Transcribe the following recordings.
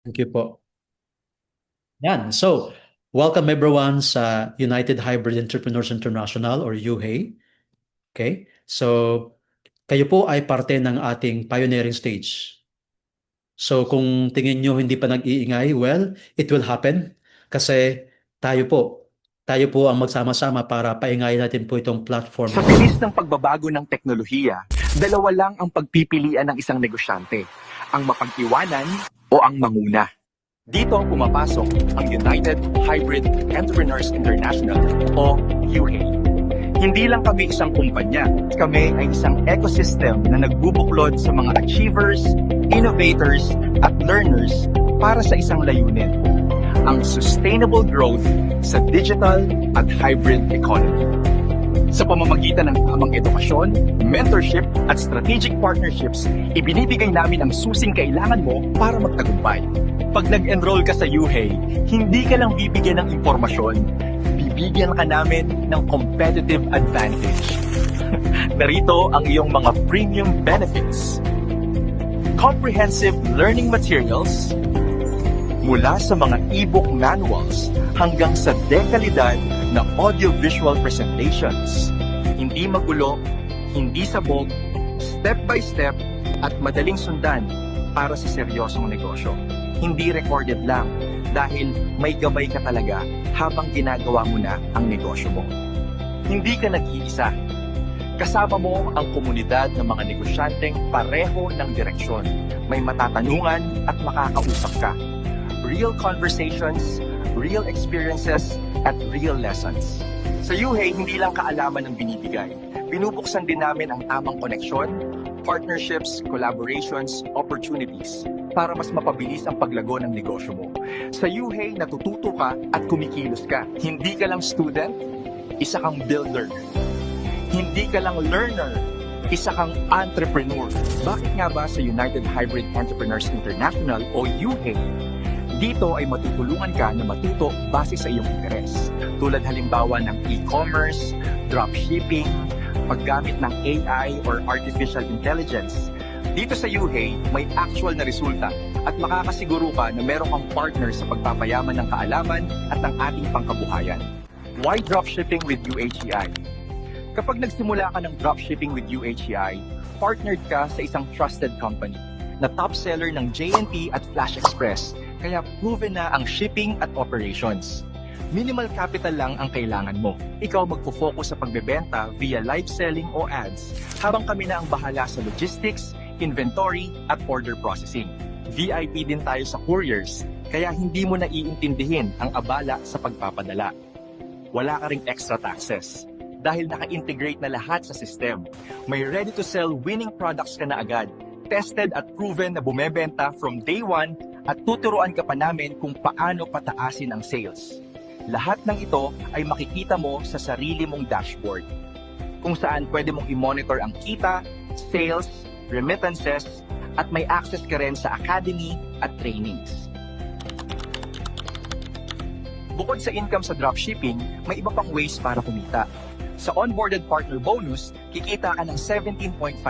Thank you po. Yan. So, welcome everyone sa United Hybrid Entrepreneurs International or UHE. Okay? So, kayo po ay parte ng ating pioneering stage. So, kung tingin nyo hindi pa nag-iingay, well, it will happen. Kasi tayo po, tayo po ang magsama-sama para paingayin natin po itong platform. Sa bilis ng pagbabago ng teknolohiya, dalawa lang ang pagpipilian ng isang negosyante, ang mapag-iwanan o ang manguna. Dito pumapasok ang United Hybrid Entrepreneurs International o UHE. Hindi lang kami isang kumpanya, kami ay isang ecosystem na nagbubuklod sa mga achievers, innovators, at learners para sa isang layunin, ang sustainable growth sa digital at hybrid economy. Sa pamamagitan ng tamang edukasyon, mentorship at strategic partnerships, ibinibigay namin ang susing kailangan mo para magtagumpay. Pag nag-enroll ka sa UHE, hindi ka lang bibigyan ng impormasyon, bibigyan ka namin ng competitive advantage. Narito ang iyong mga premium benefits. Comprehensive learning materials, mula sa mga e-book manuals hanggang sa dekalidad na audio-visual presentations. Hindi magulo, hindi sabog, step-by-step at madaling sundan para sa seryosong negosyo. Hindi recorded lang dahil may gabay ka talaga habang ginagawa mo na ang negosyo mo. Hindi ka nag-iisa. Kasama mo ang komunidad ng mga negosyanteng pareho ng direksyon. May matatanungan at makakausap ka. Real conversations, real experiences, at real lessons. Sa UHE, hindi lang kaalaman ang binibigay. Binubuksan din namin ang tamang koneksyon, partnerships, collaborations, opportunities para mas mapabilis ang paglago ng negosyo mo. Sa UHE, natututo ka at kumikilos ka. Hindi ka lang student, isa kang builder. Hindi ka lang learner, isa kang entrepreneur. Bakit nga ba sa United Hybrid Entrepreneurs International o UHE, dito ay matutulungan ka na matuto base sa iyong interes. Tulad halimbawa ng e-commerce, dropshipping, paggamit ng AI or artificial intelligence. Dito sa UHE, may actual na resulta at makakasiguro ka na meron kang partner sa pagpapayaman ng kaalaman at ng ating pangkabuhayan. Why dropshipping with UHEI? Kapag nagsimula ka ng dropshipping with UHEI, partnered ka sa isang trusted company na top seller ng JNT at Flash Express, kaya proven na ang shipping at operations. Minimal capital lang ang kailangan mo. Ikaw magfo-focus sa pagbebenta via live selling o ads, habang kami na ang bahala sa logistics, inventory, at order processing. VIP din tayo sa couriers, kaya hindi mo na iintindihin ang abala sa pagpapadala. Wala ka ring extra taxes dahil naka-integrate na lahat sa system. May ready-to-sell winning products ka na agad, tested at proven na bumebenta from day one, at tuturuan ka pa namin kung paano pataasin ang sales. Lahat ng ito ay makikita mo sa sarili mong dashboard, kung saan pwede mong i-monitor ang kita, sales, remittances, at may access ka rin sa academy at trainings. Bukod sa income sa dropshipping, may iba pang ways para kumita. Sa onboarded partner bonus, kikita ka ng $17.5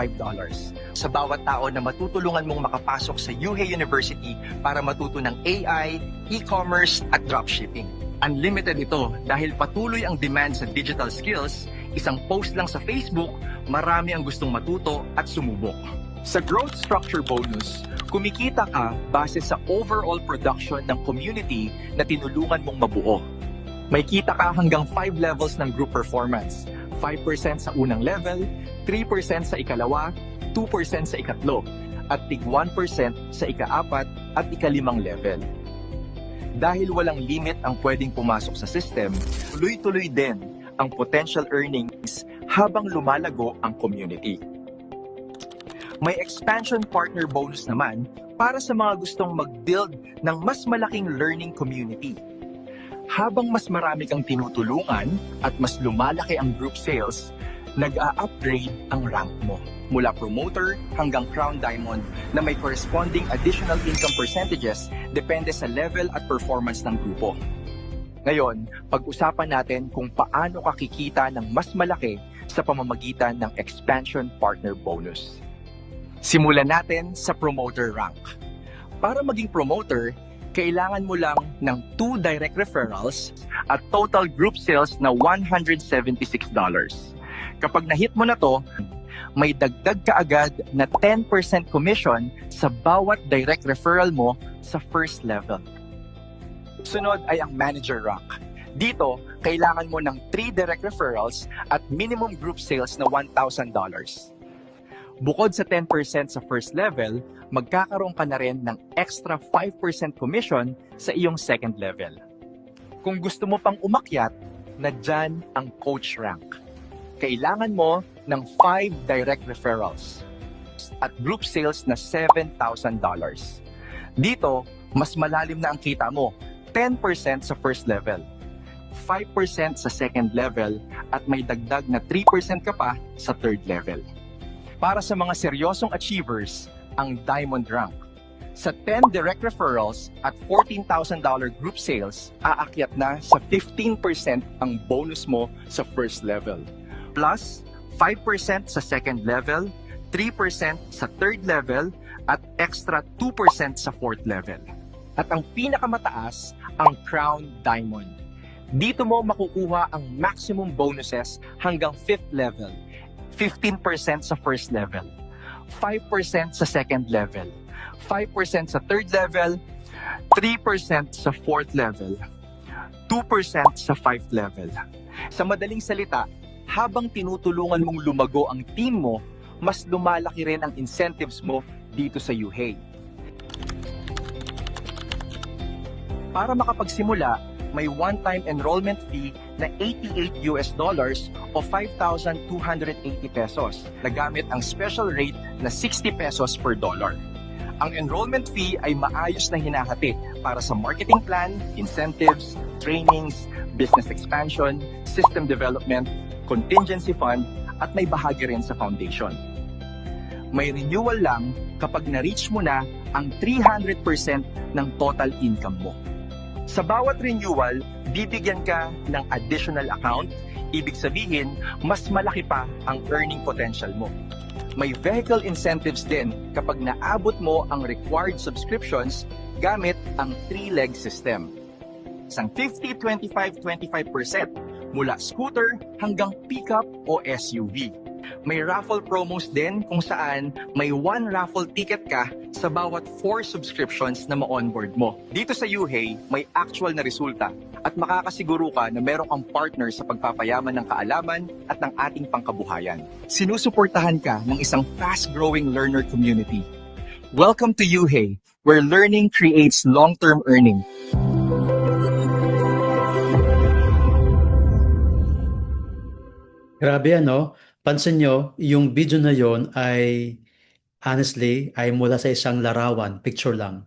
sa bawat tao na matutulungan mong makapasok sa UHE University para matuto ng AI, e-commerce at dropshipping. Unlimited ito dahil patuloy ang demand sa digital skills, isang post lang sa Facebook, marami ang gustong matuto at sumubok. Sa growth structure bonus, kumikita ka base sa overall production ng community na tinulungan mong mabuo. May kita ka hanggang 5 levels ng group performance. 5% sa unang level, 3% sa ikalawa, 2% sa ikatlo, at tig 1% sa ika-4 at ika-5 level. Dahil walang limit ang pwedeng pumasok sa system, tuloy-tuloy din ang potential earnings habang lumalago ang community. May expansion partner bonus naman para sa mga gustong mag-build ng mas malaking learning community. Habang mas marami kang tinutulungan at mas lumalaki ang group sales, nag-a-upgrade ang rank mo mula promoter hanggang crown diamond na may corresponding additional income percentages depende sa level at performance ng grupo. Ngayon, pag-usapan natin kung paano ka kikita ng mas malaki sa pamamagitan ng expansion partner bonus. Simulan natin sa promoter rank. Para maging promoter, kailangan mo lang ng 2 direct referrals at total group sales na $176. Kapag na-hit mo na to, may dagdag ka agad na 10% commission sa bawat direct referral mo sa first level. Sunod ay ang manager rank. Dito, kailangan mo ng 3 direct referrals at minimum group sales na $1,000. Bukod sa 10% sa first level, magkakaroon ka na rin ng extra 5% commission sa iyong second level. Kung gusto mo pang umakyat, nadyan ang coach rank. Kailangan mo ng 5 direct referrals at group sales na $7,000. Dito, mas malalim na ang kita mo, 10% sa first level, 5% sa second level, at may dagdag na 3% ka pa sa third level. Para sa mga seryosong achievers, ang Diamond Rank. Sa 10 direct referrals at $14,000 group sales, aakyat na sa 15% ang bonus mo sa first level. Plus, 5% sa second level, 3% sa third level, at extra 2% sa fourth level. At ang pinakamataas, ang Crown Diamond. Dito mo makukuha ang maximum bonuses hanggang 5th level. 15% sa first level, 5% sa second level, 5% sa third level, 3% sa fourth level, 2% sa fifth level. Sa madaling salita, habang tinutulungan mong lumago ang team mo, mas lumalaki rin ang incentives mo dito sa UHEY. Para makapagsimula, may one-time enrollment fee na $88 o 5,280 pesos na gamit ang special rate na 60 pesos per dollar. Ang enrollment fee ay maayos na hinahati para sa marketing plan, incentives, trainings, business expansion, system development, contingency fund, at may bahagi rin sa foundation. May renewal lang kapag na-reach mo na ang 300% ng total income mo. Sa bawat renewal, bibigyan ka ng additional account, ibig sabihin, mas malaki pa ang earning potential mo. May vehicle incentives din kapag naabot mo ang required subscriptions gamit ang 3-leg system. Isang 50, 25, 25% mula scooter hanggang pickup o SUV. May raffle promos din kung saan may 1 raffle ticket ka sa bawat 4 subscriptions na ma-onboard mo. Dito sa UHEY, may actual na resulta at makakasiguro ka na meron kang partner sa pagpapayaman ng kaalaman at ng ating pangkabuhayan. Sinusuportahan ka ng isang fast-growing learner community. Welcome to UHEY, where learning creates long-term earning. Grabe ano, pansin nyo, yung video na yon ay honestly ay mula sa isang larawan, picture lang.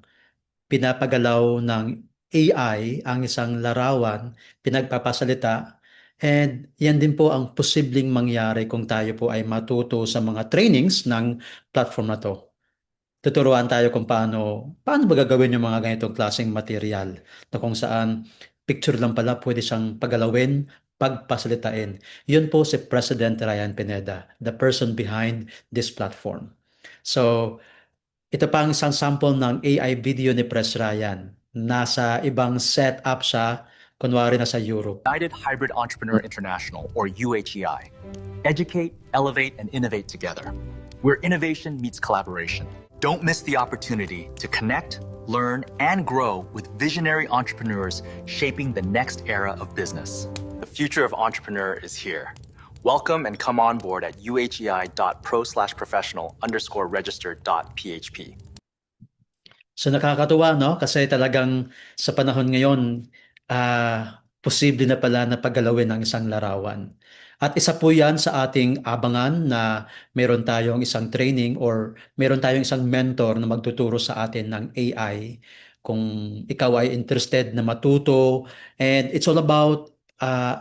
Pinapagalaw ng AI ang isang larawan, pinagpapasalita, and yan din po ang posibleng mangyari kung tayo po ay matuto sa mga trainings ng platform na to. Tuturuan tayo kung paano ba gagawin yung mga ganitong klaseng material na kung saan picture lang pala pwede siyang pagalawin, pagpasalitain. Yun po si President Ryan Pineda, the person behind this platform. So, ito pa ang isang sample ng AI video ni Pres Ryan. Nasa ibang setup siya, kunwari na sa Europe. United Hybrid Entrepreneur International, or UHEI. Educate, elevate, and innovate together, where innovation meets collaboration. Don't miss the opportunity to connect, learn, and grow with visionary entrepreneurs shaping the next era of business. The future of entrepreneur is here. Welcome and come on board at uhei.pro/professional_registered.php. So nakakatuwa, no? Kasi talagang sa panahon ngayon, posible na pala na paggalawin ang isang larawan. At isa po yan sa ating abangan na meron tayong isang training or meron tayong isang mentor na magtuturo sa atin ng AI. Kung ikaw ay interested na matuto, and it's all about,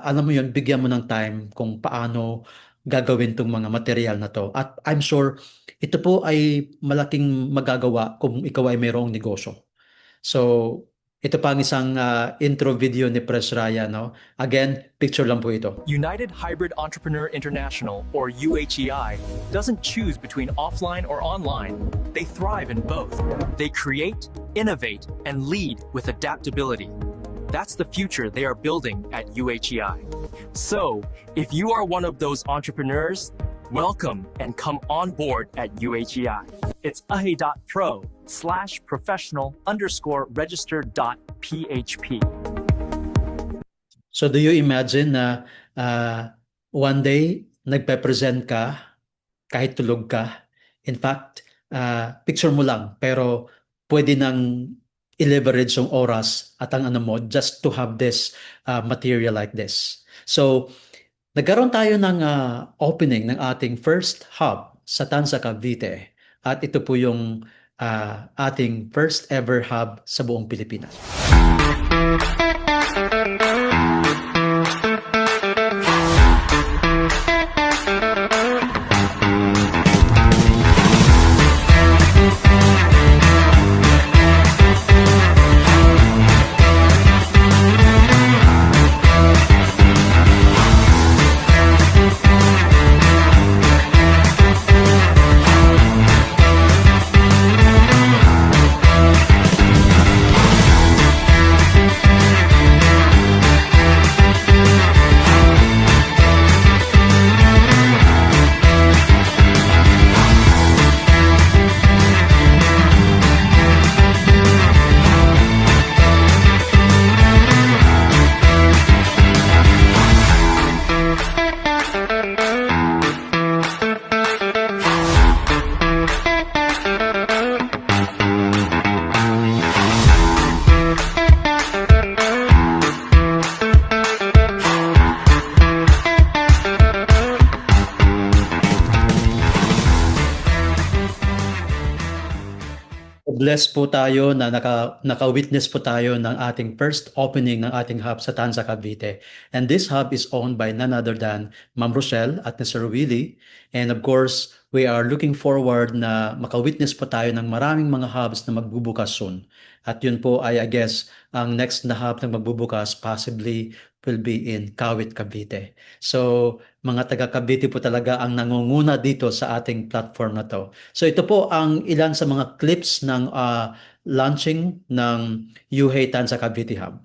alam mo yun, bigyan mo ng time kung paano gagawin tong mga material na to. At I'm sure ito po ay malaking magagawa kung ikaw ay mayroong negosyo. So, ito pa ang isang intro video ni Pres Raya, no? Again, picture lang po ito. United Hybrid Entrepreneur International, or UHEI, doesn't choose between offline or online. They thrive in both. They create, innovate, and lead with adaptability. That's the future they are building at UHEI. So, if you are one of those entrepreneurs, welcome and come on board at UHEI. It's ahe.pro/professional_registered.php. So do you imagine na one day nagpe-present ka kahit tulog ka? In fact, picture mo lang pero pwede nang i-leverage yung oras at ang ano mo just to have this material like this. So nagkaroon tayo ng opening ng ating first hub sa Tanza, Cavite. At ito po yung ating first ever hub sa buong Pilipinas. Blessed po tayo na naka-witness po tayo ng ating first opening ng ating hub sa Tanza, Cavite. And this hub is owned by none other than Ma'am Rochelle at ni Sir Willie. And of course, we are looking forward na maka-witness po tayo ng maraming mga hubs na magbubukas soon. At yun po ay, I guess, ang next na hub na magbubukas possibly will be in Kawit, Cavite. So, mga taga Cavite po talaga ang nangunguna dito sa ating platform na to. So, ito po ang ilan sa mga clips ng launching ng UHEI Tanza Cavite Hub.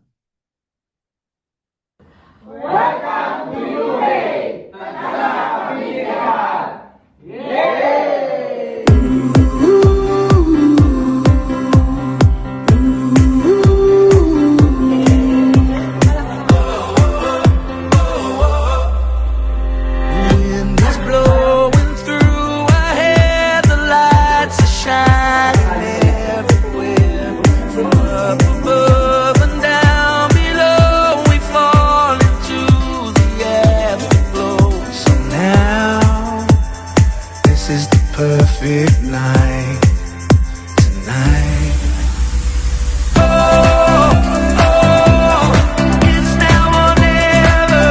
Wind is blowing through our hair, the lights are shining everywhere. From up above and down below, we fall into the afterglow. So now, this is the perfect night tonight. It's now or never.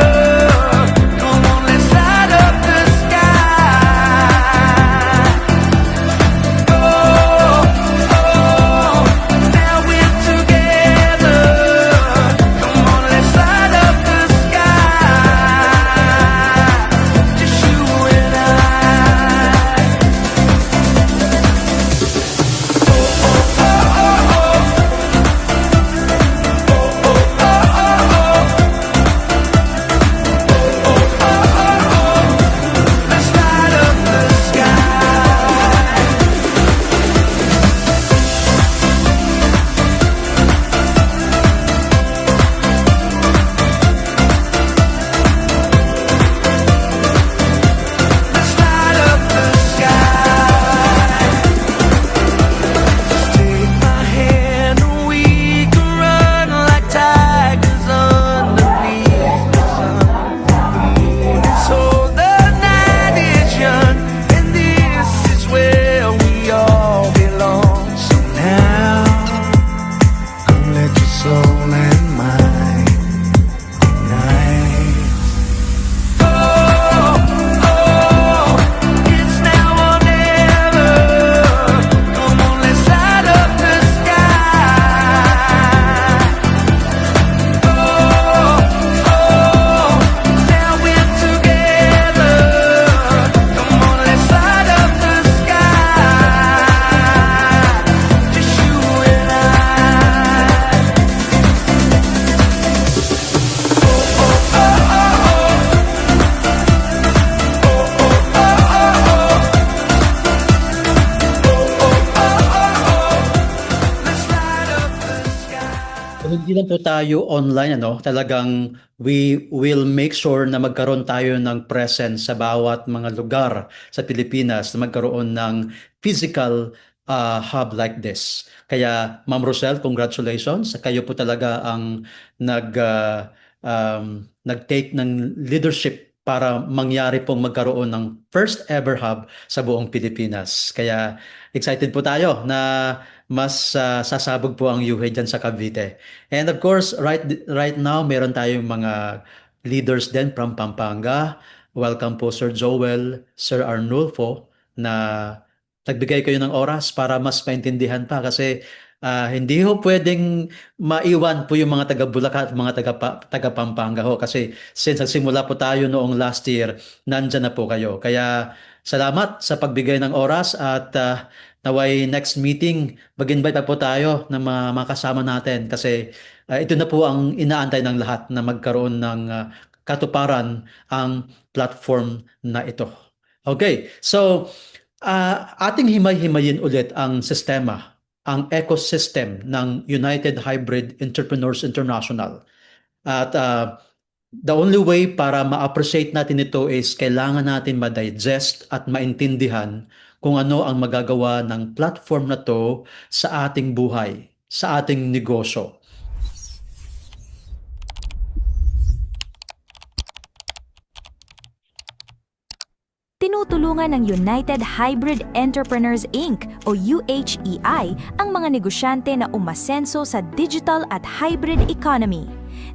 Come on, let's light up the sky. Now we're together. Come on, let's light up the sky. Just you and I. Let's light up the sky. Let's light up the sky. Just take my hand and we can run like tigers underneath the sun. The moon is old, the night is young, and this is where we all belong. So now, come let your soul and mind unite. It's now or never. Come on, let's light up the sky. So, hindi lang po tayo online, talagang we will make sure na magkaroon tayo ng presence sa bawat mga lugar sa Pilipinas na magkaroon ng physical hub like this. Kaya, Ma'am Rosel, congratulations. Kayo po talaga ang nag-take ng leadership para mangyari pong magkaroon ng first ever hub sa buong Pilipinas. Kaya excited po tayo na mas sasabog po ang UHE dyan sa Cavite. And of course, right now, meron tayong mga leaders din from Pampanga. Welcome po Sir Joel, Sir Arnulfo, na nagbigay kayo ng oras para mas maintindihan pa kasi hindi ho pwedeng maiwan po yung mga taga Bulacan at mga taga Pampanga ho kasi since nagsimula po tayo noong last year, nandyan na po kayo. Kaya salamat sa pagbigay ng oras at naway next meeting, mag-invite pa po tayo ng mga makasama natin kasi ito na po ang inaantay ng lahat na magkaroon ng katuparan ang platform na ito. Okay, so ating himay-himayin ulit ang sistema, ang ecosystem ng United Hybrid Entrepreneurs International. At the only way para ma-appreciate natin ito is kailangan natin ma-digest at maintindihan kung ano ang magagawa ng platform na to sa ating buhay, sa ating negosyo. Tinutulungan ng United Hybrid Entrepreneurs Inc. o UHEI ang mga negosyante na umasenso sa digital at hybrid economy.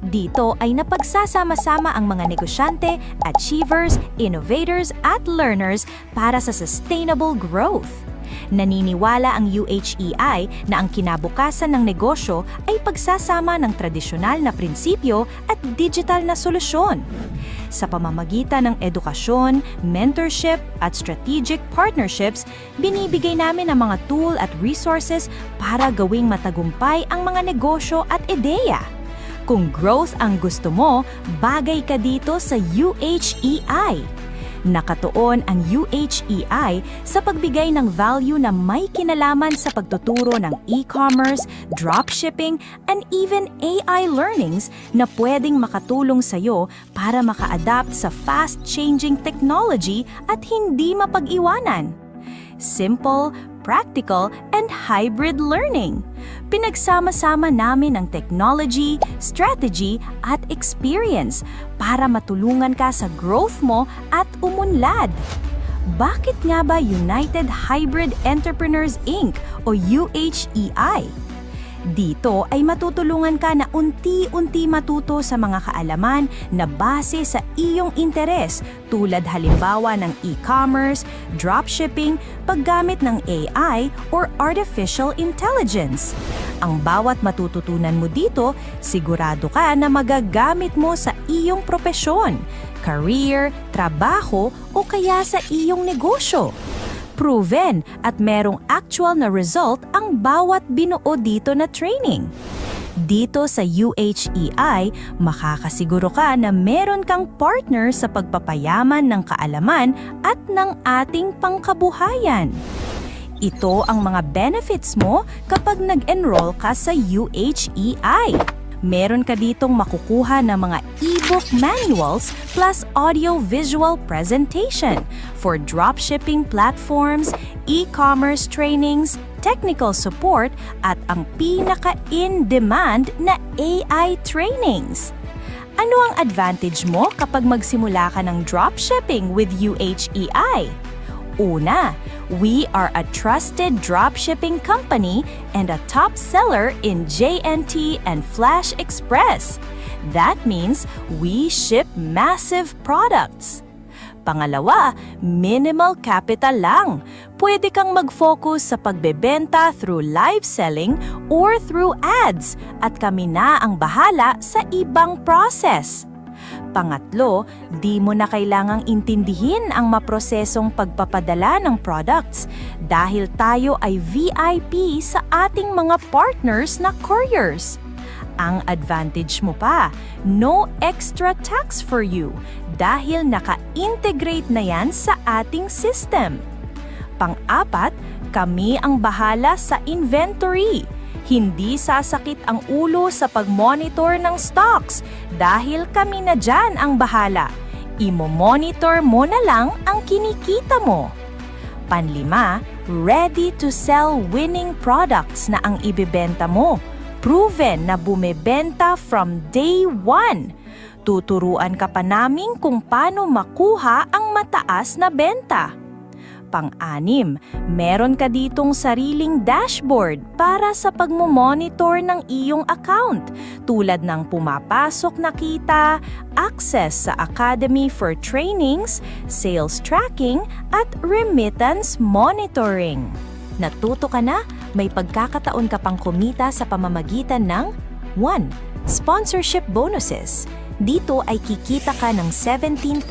Dito ay napagsasama-sama ang mga negosyante, achievers, innovators at learners para sa sustainable growth. Naniniwala ang UHEI na ang kinabukasan ng negosyo ay pagsasama ng tradisyonal na prinsipyo at digital na solusyon. Sa pamamagitan ng edukasyon, mentorship at strategic partnerships, binibigay namin ang mga tool at resources para gawing matagumpay ang mga negosyo at ideya. Kung growth ang gusto mo, bagay ka dito sa UHEI. Nakatuon ang UHEI sa pagbigay ng value na may kinalaman sa pagtuturo ng e-commerce, dropshipping, and even AI learnings na pwedeng makatulong sa iyo para maka-adapt sa fast-changing technology at hindi mapag-iwanan. Simple, practical, and hybrid learning. Pinagsama-sama namin ang technology, strategy, at experience para matulungan ka sa growth mo at umunlad. Bakit nga ba United Hybrid Entrepreneurs Inc. o UHEI? Dito ay matutulungan ka na unti-unti matuto sa mga kaalaman na base sa iyong interes tulad halimbawa ng e-commerce, dropshipping, paggamit ng AI or artificial intelligence. Ang bawat matututunan mo dito, sigurado ka na magagamit mo sa iyong propesyon, career, trabaho o kaya sa iyong negosyo. Proven at merong actual na result ang bawat binuo dito na training. Dito sa UHEI, makakasiguro ka na meron kang partner sa pagpapayaman ng kaalaman at ng ating pangkabuhayan. Ito ang mga benefits mo kapag nag-enroll ka sa UHEI. Meron ka ditong makukuha ng mga e-book manuals plus audio-visual presentation for dropshipping platforms, e-commerce trainings, technical support, at ang pinaka-in-demand na AI trainings. Ano ang advantage mo kapag magsimula ka ng dropshipping with UHEI? Una, we are a trusted dropshipping company and a top seller in JNT and Flash Express. That means we ship massive products. Pangalawa, minimal capital lang. Pwede kang mag-focus sa pagbebenta through live selling or through ads at kami na ang bahala sa ibang process. Pangatlo, di mo na kailangang intindihin ang maprosesong pagpapadala ng products dahil tayo ay VIP sa ating mga partners na couriers. Ang advantage mo pa, no extra tax for you dahil naka-integrate na yan sa ating system. Pang-apat, kami ang bahala sa inventory. Hindi sasakit ang ulo sa pag-monitor ng stocks dahil kami na dyan ang bahala. Imo-monitor mo na lang ang kinikita mo. Panlima, ready to sell winning products na ang ibebenta mo. Proven na bumebenta from day one. Tuturuan ka pa namin kung paano makuha ang mataas na benta. Pang-anim, meron ka ditong sariling dashboard para sa pagmomonitor ng iyong account tulad ng pumapasok na kita, access sa Academy for Trainings, sales tracking, at remittance monitoring. Natuto ka na? May pagkakataon ka pang kumita sa pamamagitan ng 1. Sponsorship bonuses. Dito ay kikita ka ng $17.5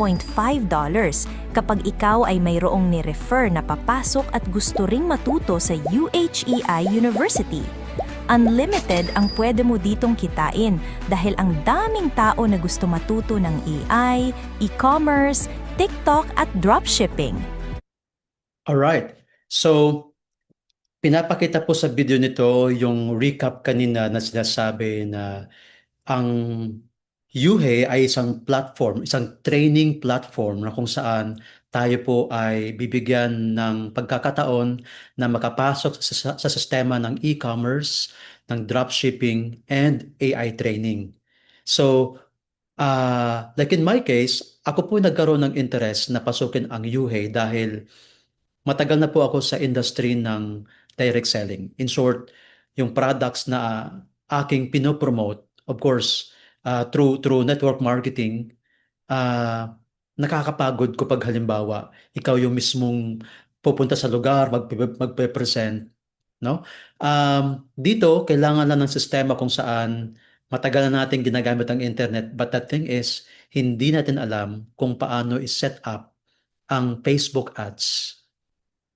kapag ikaw ay mayroong ni-refer na papasok at gusto ring matuto sa UHEI University. Unlimited ang pwede mo ditong kitain dahil ang daming tao na gusto matuto ng AI, e-commerce, TikTok at dropshipping. Alright. So, pinapakita po sa video nito yung recap kanina na sinasabi na ang UHE ay isang platform, isang training platform na kung saan tayo po ay bibigyan ng pagkakataon na makapasok sa sistema ng e-commerce, ng dropshipping, and AI training. So, like in my case, ako po nagkaroon ng interest na pasukin ang UHE dahil matagal na po ako sa industry ng direct selling. In short, yung products na aking pinopromote, of course, through network marketing, nakakapagod kapag halimbawa, ikaw yung mismong pupunta sa lugar, magpe-present, no? Dito, kailangan lang ng sistema kung saan matagal na natin ginagamit ang internet, but the thing is, hindi natin alam kung paano i-set up ang Facebook ads.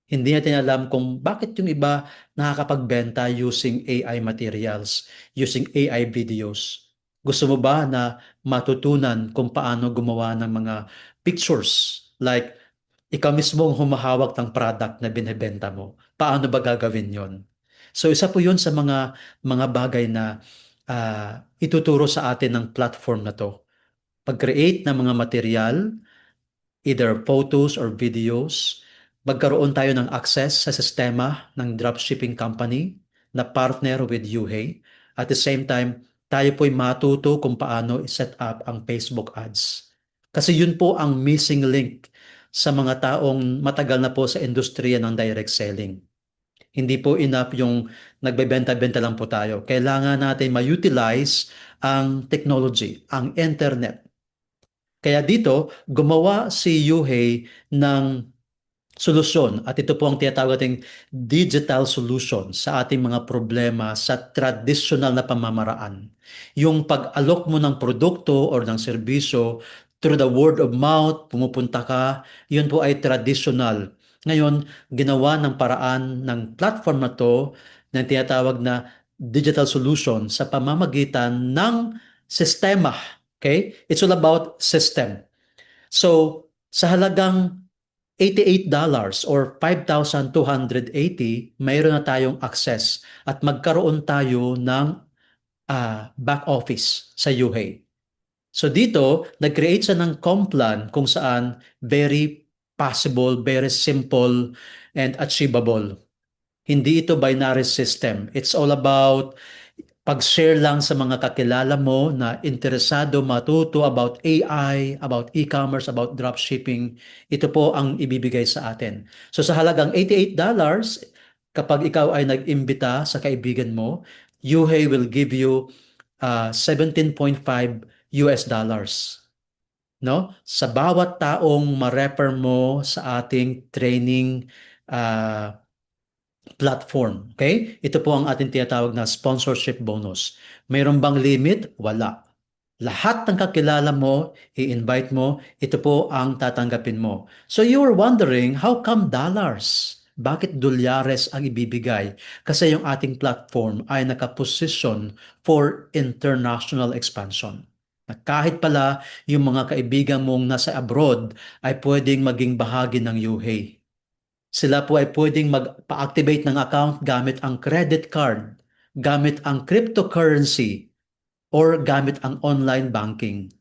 Hindi natin alam kung bakit yung iba nakakapagbenta using AI materials, using AI videos. Gusto mo ba na matutunan kung paano gumawa ng mga pictures? Like, ikaw mismo ang humahawak ng product na binibenta mo. Paano ba gagawin yon? So, isa po yun sa mga bagay na ituturo sa atin ng platform na to. Pag-create ng mga material, either photos or videos, magkaroon tayo ng access sa sistema ng dropshipping company na partner with UHE. At the same time, tayo po'y matuto kung paano i-set up ang Facebook ads. Kasi yun po ang missing link sa mga taong matagal na po sa industriya ng direct selling. Hindi po enough yung nagbebenta-benta lang po tayo. Kailangan natin ma-utilize ang technology, ang internet. Kaya dito, gumawa si Yuhei ng solusyon at ito po ang tinatawag nating digital solution sa ating mga problema sa traditional na pamamaraan. Yung pag-alok mo ng produkto or ng serbisyo through the word of mouth, pumupunta ka, yun po ay traditional. Ngayon, ginawa ng paraan ng platform na to na tinatawag na digital solution sa pamamagitan ng sistema. Okay? It's all about system. So, sa halagang $88 or 5,280, mayroon na tayong access at magkaroon tayo ng back office sa UHE. So dito, nag-create siya ng Complan kung saan very possible, very simple, and achievable. Hindi ito binary system. It's all about pag-share lang sa mga kakilala mo na interesado matuto about AI, about e-commerce, about dropshipping. Ito po ang ibibigay sa atin. So sa halagang $88, kapag ikaw ay nag-imbita sa kaibigan mo, UHE will give you $17.5. No? Sa bawat taong ma-refer mo sa ating training platform. Okay? Ito po ang ating tinatawag na sponsorship bonus. Mayroon bang limit? Wala. Lahat ng kakilala mo, i-invite mo, ito po ang tatanggapin mo. So you are wondering, how come dollars? Bakit dolyares ang ibibigay? Kasi yung ating platform ay nakaposisyon for international expansion. Na kahit pala yung mga kaibigan mong nasa abroad ay pwedeng maging bahagi ng UHE. Sila po ay pwedeng magpa-activate ng account gamit ang credit card gamit ang cryptocurrency or gamit ang online banking.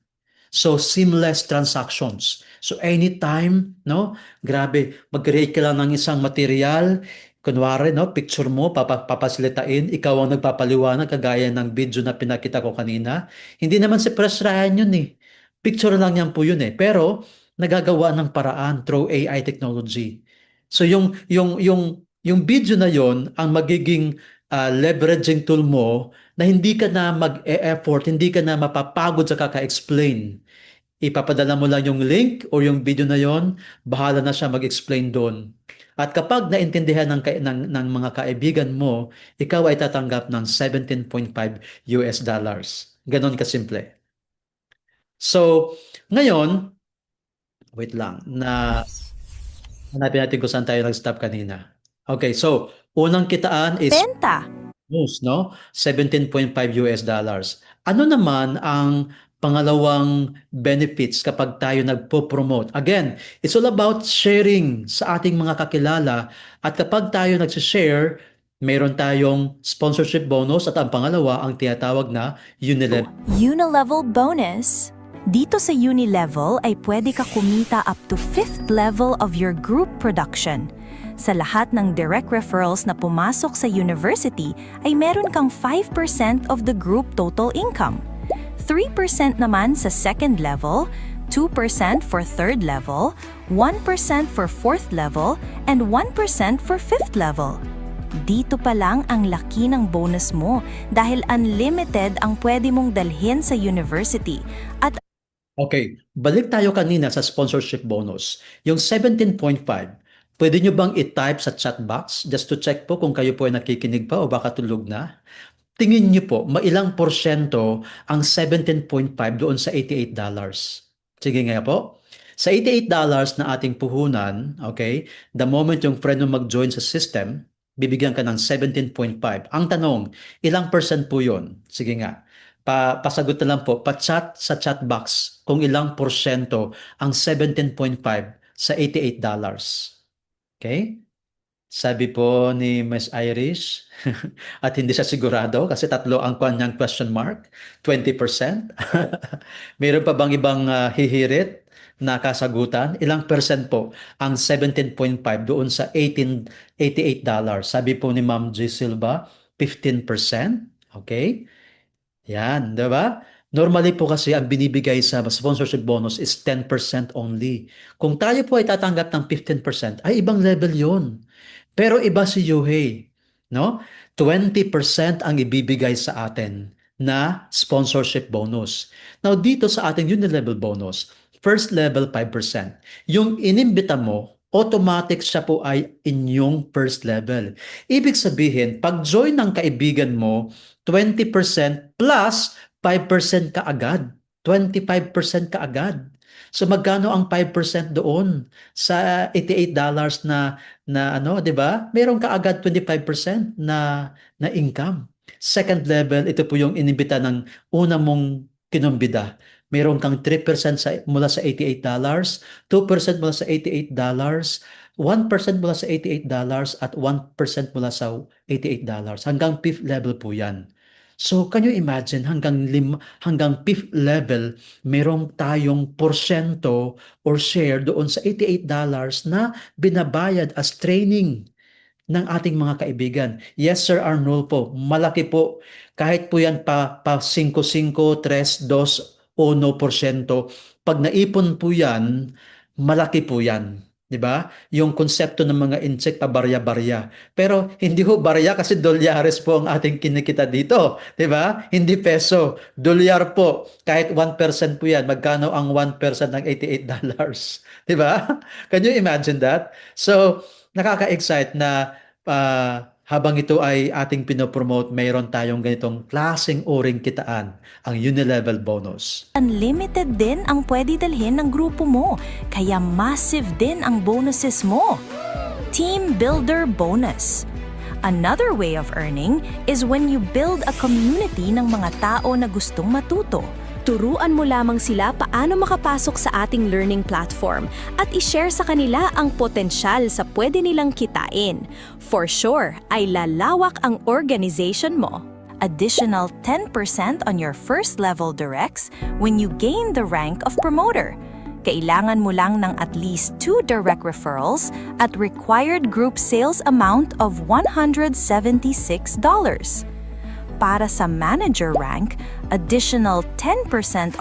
So, seamless transactions. So, anytime, no? Grabe, mag-create ka lang ng isang material, kunwari, no, picture mo, papasilitain, ikaw ang nagpapaliwanag, kagaya ng video na pinakita ko kanina. Hindi naman si Press Ryan yun eh. Picture lang yan po yun eh. Pero, nagagawa ng paraan through AI technology. So, yung video na yon ang magiging leveraging tool mo na hindi ka na mag-e-effort, hindi ka na mapapagod sa kaka-explain. Ipapadala mo lang yung link or yung video na yon, bahala na siya mag-explain doon. At kapag naintindihan ng mga kaibigan mo, ikaw ay tatanggap ng $17.5. Ganon kasimple. So, ngayon, wait lang, hanapin natin kung saan tayo nag-stop kanina. Okay, so, unang kitaan is Benta! news, no? $17.5. Ano naman ang pangalawang benefits kapag tayo nagpo-promote? Again, it's all about sharing sa ating mga kakilala, at kapag tayo nag-share, mayroon tayong sponsorship bonus, at ang pangalawa ang tinatawag na Unilevel. Unilevel bonus. Dito sa Unilevel ay pwede ka kumita up to 5th level of your group production. Sa lahat ng direct referrals na pumasok sa university ay meron kang 5% of the group total income. 3% naman sa second level, 2% for third level, 1% for fourth level, and 1% for fifth level. Dito pa lang ang laki ng bonus mo dahil unlimited ang pwede mong dalhin sa university. At Okay, balik tayo kanina sa sponsorship bonus. Yung 17.5, pwede nyo bang i-type sa chat box just to check po kung kayo po ay nakikinig pa o baka tulog na? Tingin nyo po, mailang porsyento ang 17.5 doon sa $88? Sige nga po. Sa $88 na ating puhunan, okay, the moment yung friend mo mag-join sa system, bibigyan ka ng 17.5. Ang tanong, ilang percent po yun? Sige nga. Pasagot na lang po, pa-chat sa chat box kung ilang porsyento ang 17.5 sa $88. Okay? Sabi po ni Miss Irish, at hindi siya sigurado kasi tatlo ang kanyang question mark, 20%. Mayroon pa bang ibang hihirit na kasagutan? Ilang percent po ang 17.5 doon sa $88? Sabi po ni Ma'am G. Silva, 15%. Okay? Yan, di ba? Normally po kasi ang binibigay sa sponsorship bonus is 10% only. Kung tayo po ay tatanggap ng 15%, ay ibang level yun. Pero iba si Yuhei, no? 20% ang ibibigay sa atin na sponsorship bonus. Now, dito sa ating Unilevel bonus, first level 5%. Yung inimbita mo, automatic siya po ay inyong first level. Ibig sabihin, pag join ng kaibigan mo, 20% plus 5% ka agad. 25% ka agad. So magkano ang 5% doon sa $88 na ano, 'di ba? Meron ka agad 25% na income. Second level, ito po yung inimbita ng una mong kinumbida. Meron kang 3% mula sa $88, 2% mula sa $88, 1% mula sa $88 at 1% mula sa $88. Hanggang 5th level po 'yan. So, can you imagine hanggang 5th level, merong tayong porsyento or share doon sa $88 na binabayad as training ng ating mga kaibigan. Yes, Sir Arnold po, malaki po. Kahit po yan pa 5, 5, 3, 2, 1%. Pag naipon po yan, malaki po yan. 'Di ba? Yung konsepto ng mga insect pa barya-barya. Pero hindi ho barya kasi dolyares po ang ating kinikita dito, 'di ba? Hindi peso, dolyar po. Kahit 1% po 'yan, magkano ang 1% ng $88? 'Di ba? Can you imagine that? So, nakaka-excite na habang ito ay ating pinopromote, mayroon tayong ganitong klaseng uring kitaan, ang Unilevel bonus. unlimited din ang pwede dalhin ng grupo mo, kaya massive din ang bonuses mo. Team Builder Bonus. Another way of earning is when you build a community ng mga tao na gustong matuto. Turuan mo lamang sila paano makapasok sa ating learning platform at i-share sa kanila ang potensyal sa pwede nilang kitain. For sure, ay lalawak ang organization mo. Additional 10% on your first level directs when you gain the rank of promoter. Kailangan mo lang ng at least 2 direct referrals at required group sales amount of $176. Para sa manager rank, additional 10%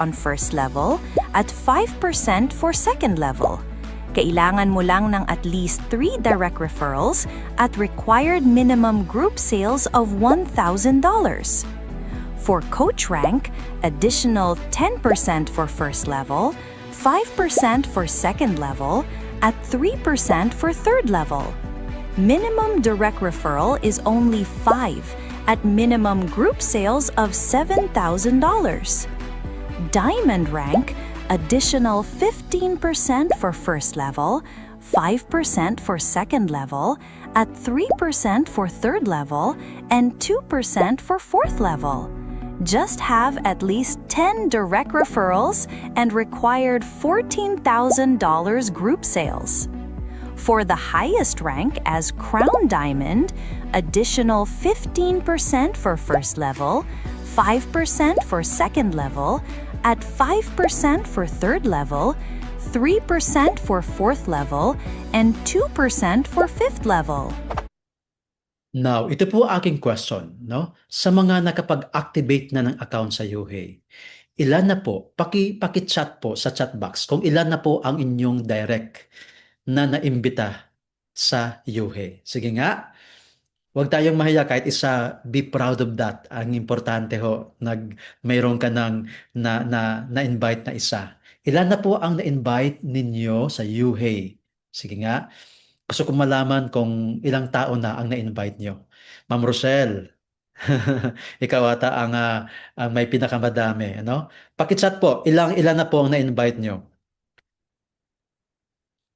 on first level at 5% for second level. Kailangan mo lang ng at least 3 direct referrals at required minimum group sales of $1,000. For coach rank, additional 10% for first level, 5% for second level, at 3% for third level. Minimum direct referral is only 5 at minimum group sales of $7,000. Diamond rank, additional 15% for first level, 5% for second level, at 3% for third level, and 2% for fourth level. Just have at least 10 direct referrals and required $14,000 group sales. For the highest rank as Crown Diamond, additional 15% for first level, 5% for second level, at 5% for third level, 3% for fourth level, and 2% for fifth level. Now, ito po aking question, no? Sa mga nakapag-activate na ng account sa UHEY, ilan na po, paki-chat po sa chat box kung ilan na po ang inyong direct na naimbita sa UHEY. Sige nga, huwag tayong mahiya kahit isa, be proud of that. Ang importante ho, mayroon ka ng na-invite na isa. Ilan na po ang na-invite ninyo sa UHEY? Sige nga, gusto kong malaman kung ilang tao na ang na-invite nyo. Ma'am Rosel, ikaw ata ang may pinakamadami, ano? Pakichat po, ilan na po ang na-invite nyo?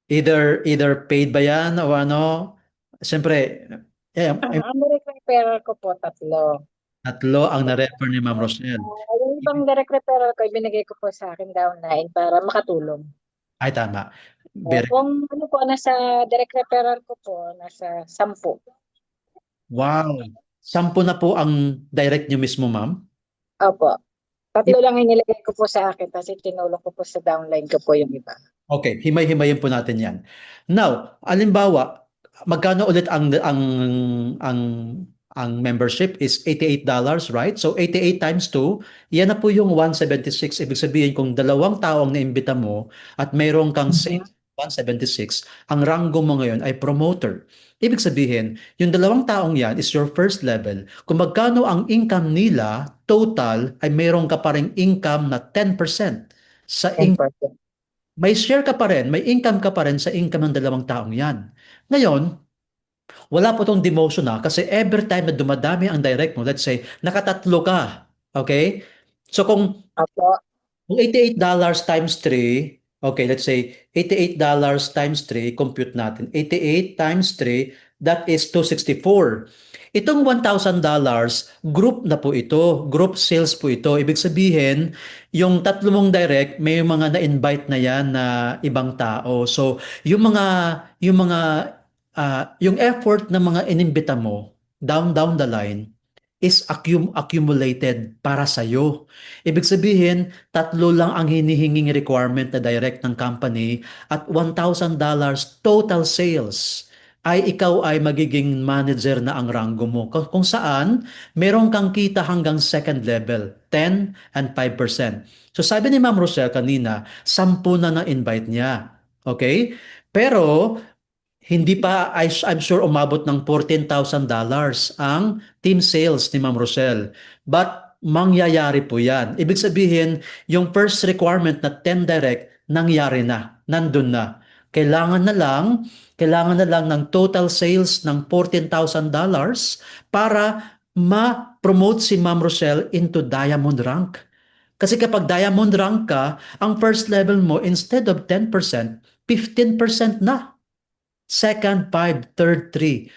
Either paid ba yan o ano? Siyempre, Ang direct referral ko po, 3. tatlo ang na-refer ni Ma'am Rosel. Yung ibang direct referral ko, ibinigay ko po sa akin downline para makatulong. Ay, tama. Kung ano po, nasa direct referral ko po, nasa 10. Wow. 10 na po ang direct nyo mismo, ma'am? Opo. 3 lang inilagay ko po sa akin, kasi tinulong ko po sa downline ko po yung iba. Okay, himay-himayin po natin 'yan. Now, alimbawa, magkano ulit ang membership is $88, right? So 88 times 2, yan na po yung 176. Ibig sabihin kung 2 tao ang naimbita mo at mayroon kang sales 176, ang ranggo mo ngayon ay promoter. Ibig sabihin, yung 2 taong yan is your first level. Kung magkano ang income nila, total ay mayroon ka pa ring income na 10% sa 10%. may share ka pa rin, may income ka pa rin sa income ng 2 taong yan. Ngayon, wala po itong demotion kasi every time na dumadami ang direct mo, let's say, nakatatlo ka. Okay? So kung Opo. $88 times 3, okay, let's say $88 times 3, compute natin. 88 times 3, that is 264. Itong $1,000, group na po ito. Group sales po ito. Ibig sabihin, yung 3 mong direct, may mga na-invite na yan na ibang tao. So, yung effort ng mga inimbita mo, down the line, is accumulated para sa'yo. Ibig sabihin, 3 lang ang hinihinging requirement na direct ng company at $1,000 total sales ay ikaw ay magiging manager na ang ranggo mo. Kung saan, meron kang kita hanggang second level, 10 and 5%. So sabi ni Ma'am Rosel kanina, 10 na na-invite niya. Okay? Pero, hindi pa, I'm sure, umabot ng $14,000 ang team sales ni Ma'am Rosel. But, mangyayari po yan. Ibig sabihin, yung first requirement na 10 direct, nangyari na. Nandun na. Kailangan na lang ng total sales ng $14,000 para ma-promote si Ma'am Rosel into diamond rank. Kasi kapag diamond rank ka, ang first level mo, instead of 10%, 15% na. Second, 5, third, 3,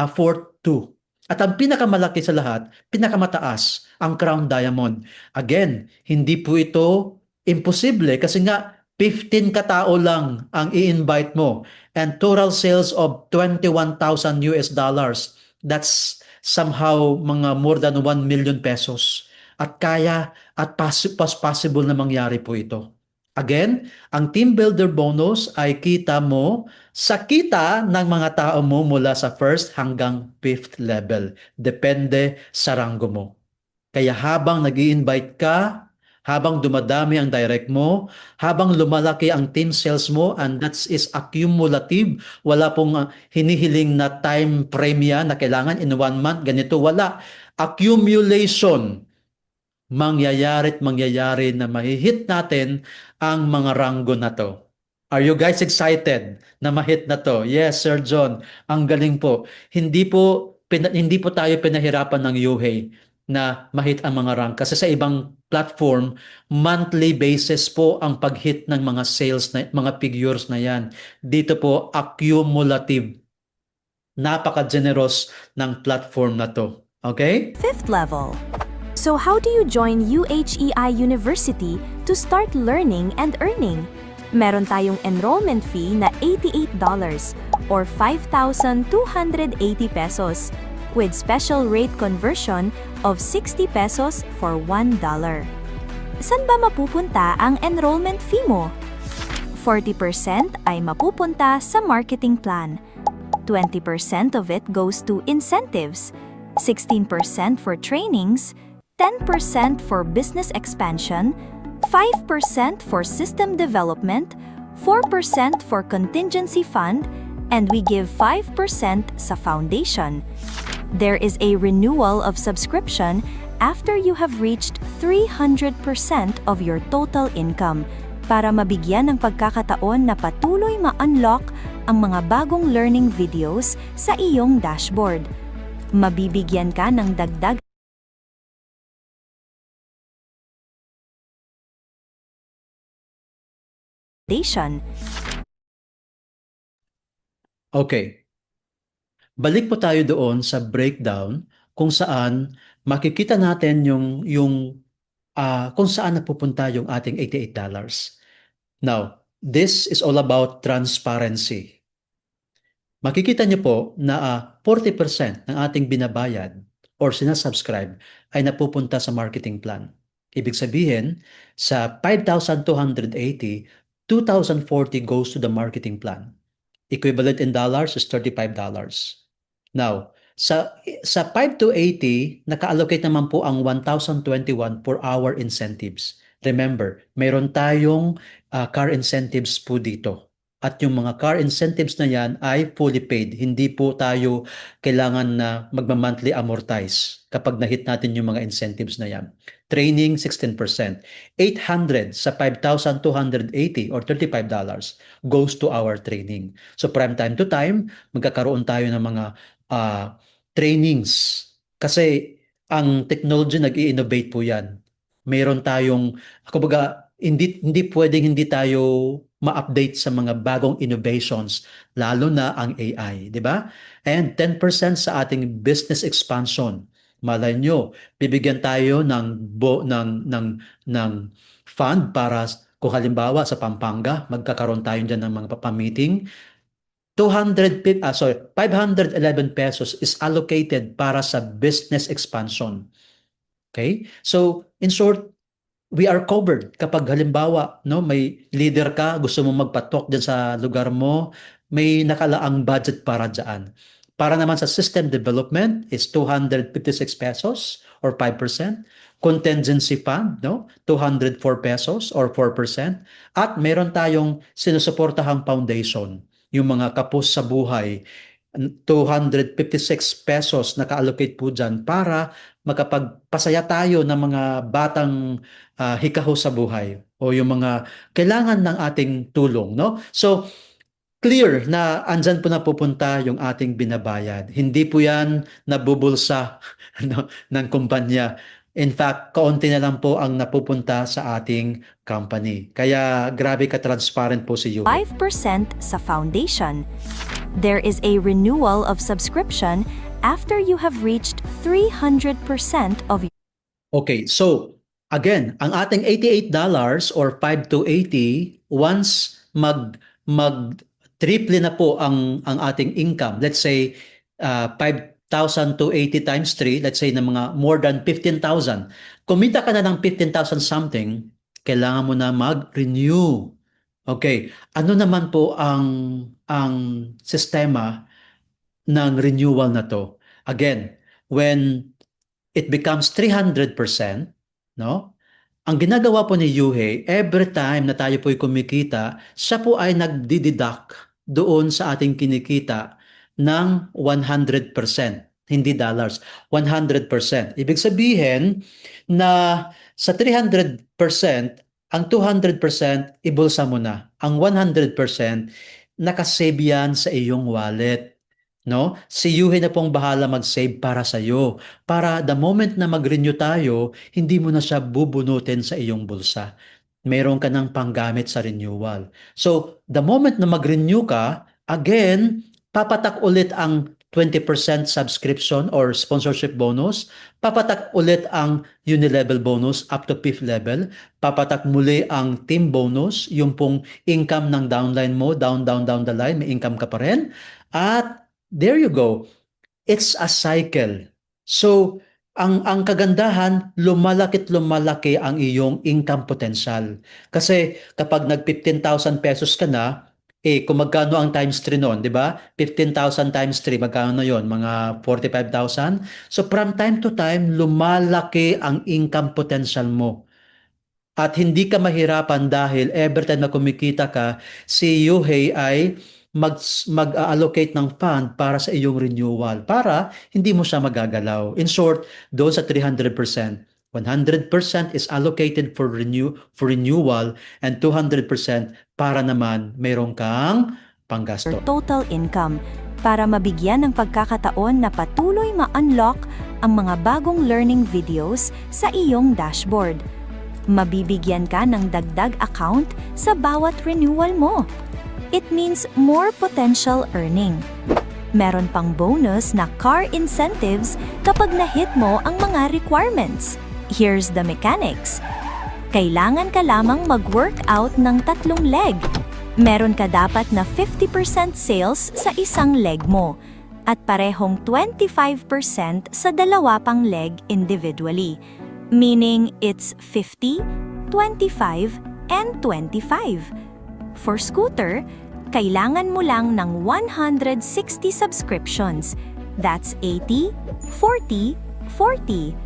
fourth, 2. At ang pinakamalaki sa lahat, pinakamataas, ang Crown Diamond. Again, hindi po ito imposible kasi nga 15 katao lang ang i-invite mo and total sales of 21,000 US dollars. That's somehow mga more than 1 million pesos. At kaya at possible na mangyari po ito. Again, ang team builder bonus ay kita mo sa kita ng mga tao mo mula sa first hanggang fifth level. Depende sa ranggo mo. Kaya habang nag-i-invite ka, habang dumadami ang direct mo, habang lumalaki ang team sales mo, and that is accumulative, wala pong hinihiling na time frame yan na kailangan in 1 month, ganito, wala. Accumulation, mangyayari na mahihit natin ang mga ranggo na to. Are you guys excited na mahit na to? Yes, Sir John. Ang galing po. Hindi po tayo pinahirapan ng Yuhei na mahit ang mga rank kasi sa ibang platform monthly basis po ang pag-hit ng mga sales na mga figures na yan. Dito po accumulative. Napaka-generous ng platform na to. Okay? Fifth level. So how do you join UHEI University to start learning and earning? Meron tayong enrollment fee na $88 or 5,280 pesos with special rate conversion of 60 pesos for $1. Saan ba mapupunta ang enrollment fee mo? 40% ay mapupunta sa marketing plan. 20% of it goes to incentives, 16% for trainings, 10% for business expansion, 5% for system development, 4% for contingency fund, and we give 5% sa foundation. There is a renewal of subscription after you have reached 300% of your total income para mabigyan ng pagkakataon na patuloy ma-unlock ang mga bagong learning videos sa iyong dashboard. Mabibigyan ka ng dagdag foundation. Okay. Balik po tayo doon sa breakdown kung saan makikita natin kung saan napupunta yung ating $88. Now, this is all about transparency. Makikita niyo po na 40% ng ating binabayad or sinasubscribe ay napupunta sa marketing plan. Ibig sabihin, sa 5,280, 2,040 goes to the marketing plan. Equivalent in dollars is $35. Now, sa 5 to 80, naka-allocate naman po ang 1,021 for our incentives. Remember, mayroon tayong car incentives po dito. At yung mga car incentives na yan ay fully paid. Hindi po tayo kailangan na magma-monthly amortize kapag na-hit natin yung mga incentives na yan. Training, 16%. 800 sa 5,280 or $35 goes to our training. So from time to time, magkakaroon tayo ng mga trainings. Kasi ang technology nag-i-innovate po yan. Mayroon tayong, kumbaga, hindi pwedeng hindi tayo ma-update sa mga bagong innovations, lalo na ang AI, di ba? And 10% sa ating business expansion. Malay nyo, bibigyan tayo ng fund para kung halimbawa sa Pampanga, magkakaroon tayo dyan ng mga meeting. 511 pesos is allocated para sa business expansion. Okay? So, in short, we are covered kapag halimbawa may leader ka, gusto mo magpatok diyan sa lugar mo, may nakalaang budget para diyan. Para naman sa system development is 256 pesos or 5%. Contingency fund, 204 pesos or 4%. At meron tayong sinusuportahang foundation, yung mga kapos sa buhay, 256 pesos naka-allocate po dyan para makapagpasaya tayo ng mga batang hikaho sa buhay o yung mga kailangan ng ating tulong, no? So, clear na andyan po napupunta yung ating binabayad. Hindi po yan nabubulsa ng kumpanya. In fact, kaunti na lang po ang napupunta sa ating company. Kaya grabe ka-transparent po si Yuhi. 5% sa foundation. There is a renewal of subscription after you have reached 300% of Okay, so again, ang ating $88 or 5 to 80, once mag triple na po ang ating income. Let's say 5,000 to 80 times 3, let's say na mga more than 15,000. Kumita ka na ng 15,000 something, kailangan mo na mag-renew. Okay, ano naman po ang sistema ng renewal na to? Again, when it becomes 300%, no? Ang ginagawa po ni Yuhei, every time na tayo po'y kumikita, siya po ay nagdideduct doon sa ating kinikita ng 100%, hindi dollars, 100%. Ibig sabihin na sa 300%, ang 200% ibulsa mo na. Ang 100% nakasave yan sa iyong wallet. No? Si Yuhei na pong bahala mag-save para sa iyo. Para the moment na mag-renew tayo, hindi mo na siya bubunutin sa iyong bulsa. Meron ka ng panggamit sa renewal. So, the moment na mag-renew ka, again, papatak ulit ang 20% subscription or sponsorship bonus, papatak ulit ang uni-level bonus up to 5th level, papatak muli ang team bonus, yung pong income ng downline mo, down the line, may income ka pa rin, at there you go. It's a cycle. So, ang kagandahan, lumalaki ang iyong income potential. Kasi kapag nag 15,000 pesos ka na, kung magkano ang times 3 noon, di ba? 15,000 times 3, magkano na yon? Mga 45,000. So, from time to time, lumalaki ang income potential mo. At hindi ka mahirapan dahil every time na kumikita ka, si Yuhei ay mag-allocate ng fund para sa iyong renewal para hindi mo siya magagalaw. In short, doon sa 300%, 100% is allocated for renewal and 200% para naman mayroon kang panggasto. total income para mabigyan ng pagkakataon na patuloy ma-unlock ang mga bagong learning videos sa iyong dashboard. Mabibigyan ka ng dagdag account sa bawat renewal mo. It means more potential earning. Meron pang bonus na car incentives kapag na-hit mo ang mga requirements. Here's the mechanics. Kailangan ka lamang mag-workout ng 3 leg. Meron ka dapat na 50% sales sa isang leg mo at parehong 25% sa 2 pang leg individually. Meaning it's 50, 25, and 25. For scooter, kailangan mo lang ng 160 subscriptions. That's 80, 40, 40.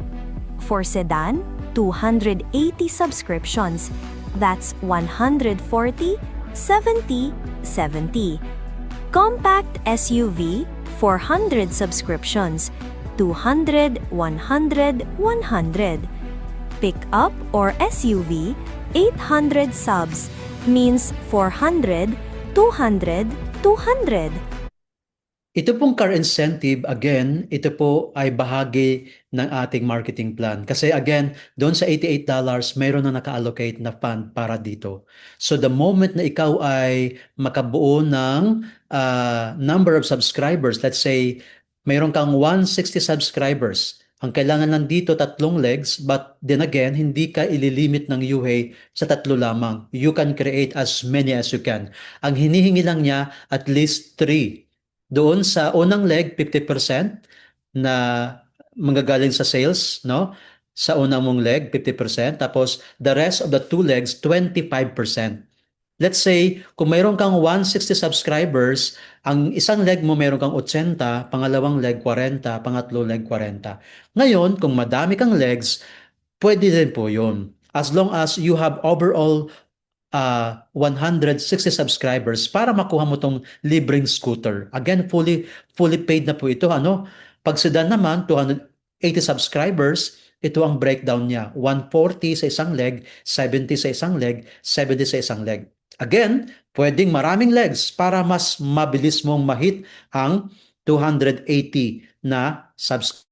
For sedan, 280 subscriptions. That's 140, 70, 70. Compact SUV, 400 subscriptions. 200, 100, 100. Pickup or SUV, 800 subs. Means 400, 200, 200. Ito pong car incentive, again, ito po ay bahagi ng ating marketing plan. Kasi again, doon sa $88, mayroon na naka-allocate na fund para dito. So the moment na ikaw ay makabuo ng number of subscribers, let's say, mayroon kang 160 subscribers, ang kailangan nandito 3 legs, but then again, hindi ka ililimit ng Yuhei sa 3 lamang. You can create as many as you can. Ang hinihingi lang niya, at least 3. Doon sa unang leg, 50% na manggagaling sa sales, no? Sa unang mong leg, 50%. Tapos, the rest of the 2 legs, 25%. Let's say, kung mayroon kang 160 subscribers, ang isang leg mo mayroon kang 80, pangalawang leg 40, pangatlo leg 40. Ngayon, kung madami kang legs, pwede din po yun. As long as you have overall 160 subscribers para makuha mo tong libreng scooter. Again, fully paid na po ito. Ano? Pag sedan naman, 280 subscribers, ito ang breakdown niya. 140 sa isang leg, 70 sa isang leg, 70 sa isang leg. Again, pwedeng maraming legs para mas mabilis mong mahit ang 280 na subscribers.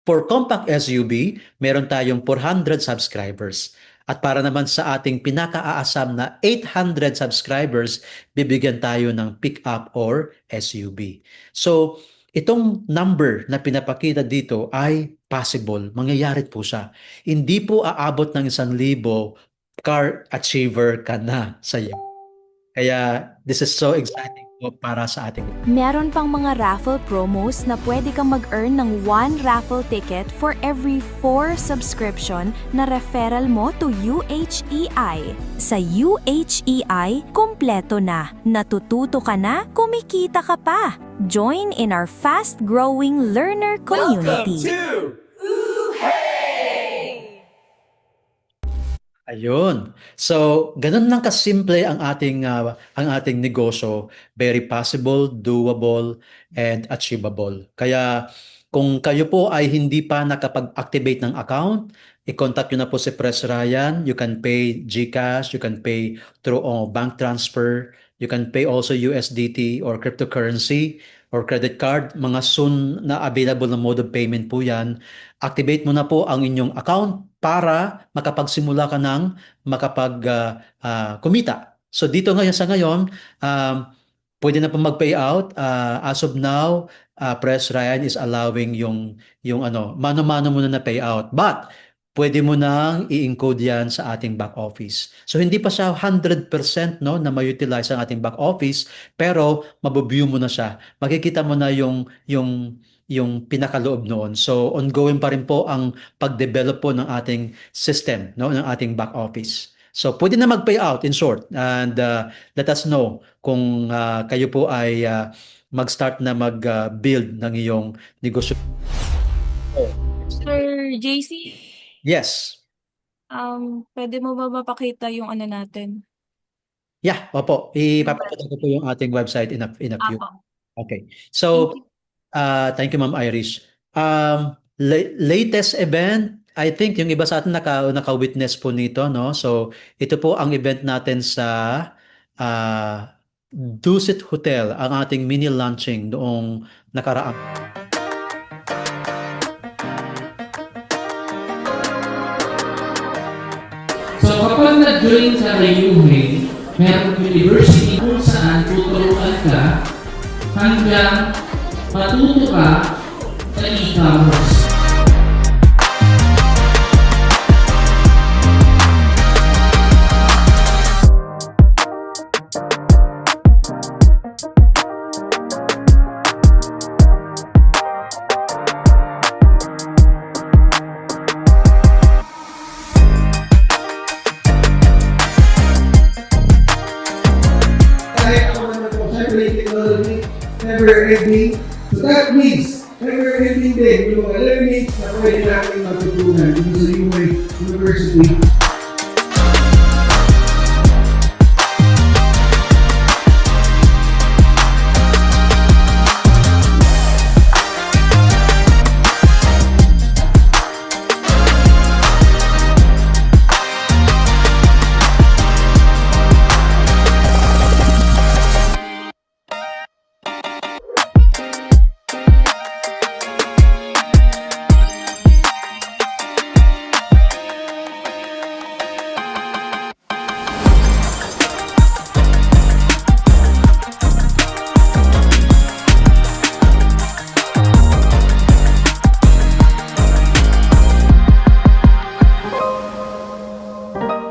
For compact SUV, meron tayong 400 subscribers. At para naman sa ating pinaka-aasam na 800 subscribers, bibigyan tayo ng pick-up or SUV. So, itong number na pinapakita dito ay possible. Mangyayari po siya. Hindi po aabot ng 1,000, car achiever ka na sa iyo. Kaya this is so exciting po para sa ating. Meron pang mga raffle promos na pwede kang mag-earn ng 1 raffle ticket for every 4 subscription na referral mo to UHEI. Sa UHEI, kumpleto na. Natututo ka na, kumikita ka pa. Join in our fast-growing learner community. Ayun. So, ganun lang kasimple ang ating negosyo. Very possible, doable, and achievable. Kaya kung kayo po ay hindi pa nakapag-activate ng account, i-contact nyo na po si Pres Ryan. You can pay GCash, you can pay through bank transfer, you can pay also USDT or cryptocurrency or credit card. Mga soon na available na mode of payment po yan. Activate mo na po ang inyong account para makapagsimula ka ng kumita. So dito sa ngayon, pwede na po mag-payout. As of now, Pres Ryan is allowing yung mano-mano muna na payout. But pwede mo nang i-encode yan sa ating back office. So hindi pa siya 100% na ma-utilize ang ating back office, pero mabubuo mo na siya. Makikita mo na yung pinakaloob noon. So ongoing pa rin po ang pag-develop po ng ating system, ng ating back office. So pwede na mag-payout in short, and let us know kung kayo po ay mag-start na mag-build ng iyong negosyo. Sir JC, Yes. pwede mo ba mapakita yung ano natin? Yeah, opo. Ipapakita ko po yung ating website in a few. Apo. Okay. So, thank you, Ma'am Irish. Latest event, I think yung iba sa atin naka-witness po nito, no? So, ito po ang event natin sa Dusit Hotel, ang ating mini launching noong nakaraang. So kapag nag-join ka kay UHE, merong university kung saan tuturuan ka hanggang matuto ka sa e-commerce. Kahit ako naman po, syempre yung technology, never ending. So that means, never ending din yung mga learnings na pwede natin matutunan dito sa UHE University.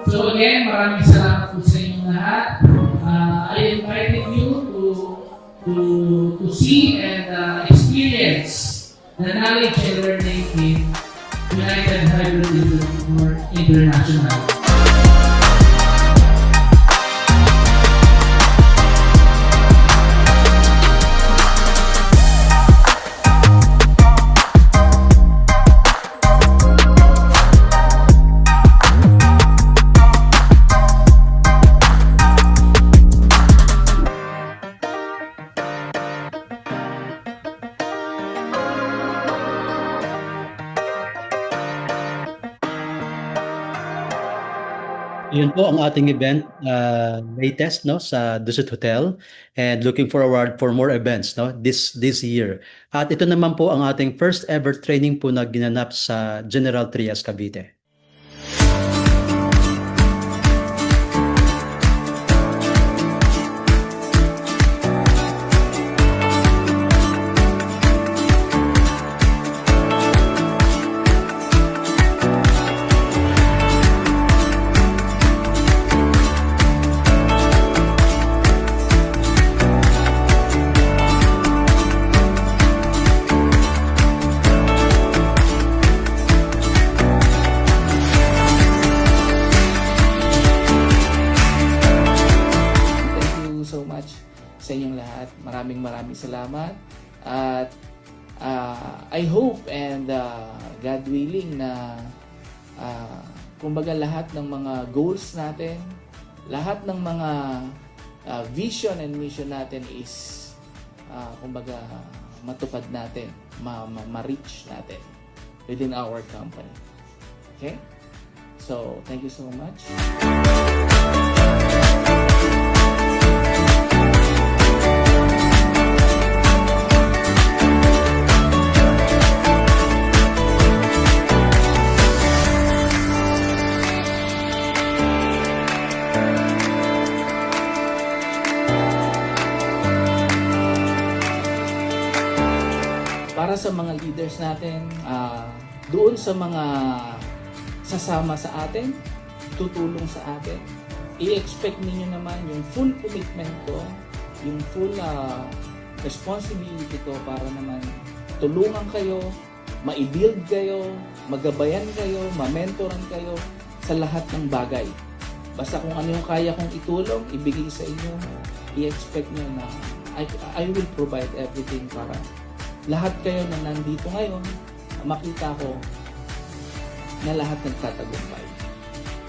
So again, maraming salamat po sa inyong lahat. I invited you to see and experience the knowledge and learning in United Hybrid International. Yun po ang ating event latest sa Dusit Hotel, and looking forward for more events this year. At ito naman po ang ating first ever training po na ginanap sa General Trias, Cavite. maraming salamat. At I hope and God willing na kumbaga lahat ng mga goals natin, lahat ng mga vision and mission natin is kumbaga matupad natin, ma-reach natin within our company. Okay? So, thank you so much. Para sa mga leaders natin, doon sa mga sasama sa atin, tutulong sa atin, i-expect ninyo naman yung full commitment ko, yung full responsibility ko para naman tulungan kayo, ma-build kayo, magabayan kayo, ma-mentoran kayo sa lahat ng bagay. Basta kung ano yung kaya kong itulong, ibigay sa inyo, i-expect nyo na I will provide everything para lahat kayo na nandito ngayon, makita ko na lahat nagtatagumpay.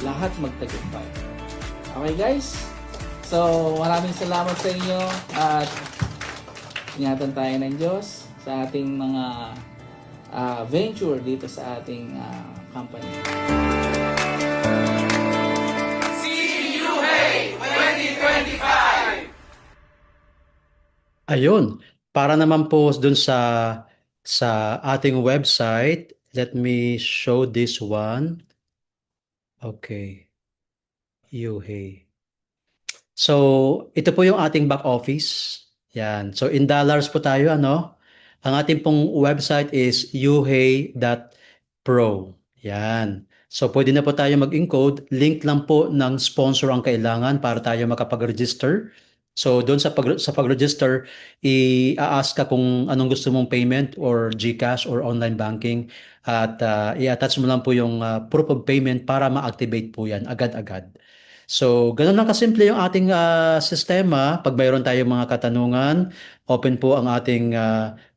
Lahat magtagumpay. Okay guys? So, maraming salamat sa inyo at ingatan tayo ng Diyos sa ating mga venture dito sa ating company. Ayun, para naman po dun sa ating website, let me show this one. Okay. Yuhei. So, ito po yung ating back office. Yan. So, in dollars po tayo, ano? Ang ating pong website is yuhei.pro. Yan. So, pwede na po tayo mag-encode. Link lang po ng sponsor ang kailangan para tayo makapag-register. So, doon sa pag-register, i-ask ka kung anong gusto mong payment or GCash or online banking at i-attach mo lang po yung proof of payment para ma-activate po yan agad-agad. So, ganun lang kasimple yung ating sistema. Pag mayroon tayong mga katanungan, open po ang ating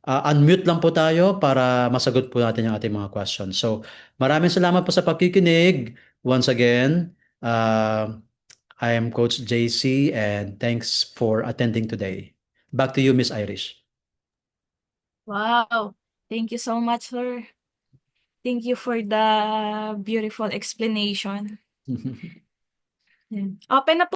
unmute lang po tayo para masagot po natin yung ating mga questions. So, maraming salamat po sa pakikinig. Once again, I am Coach JC and thanks for attending today. Back to you, Miss Irish. Wow. Thank you so much, sir. Thank you for the beautiful explanation. Open na po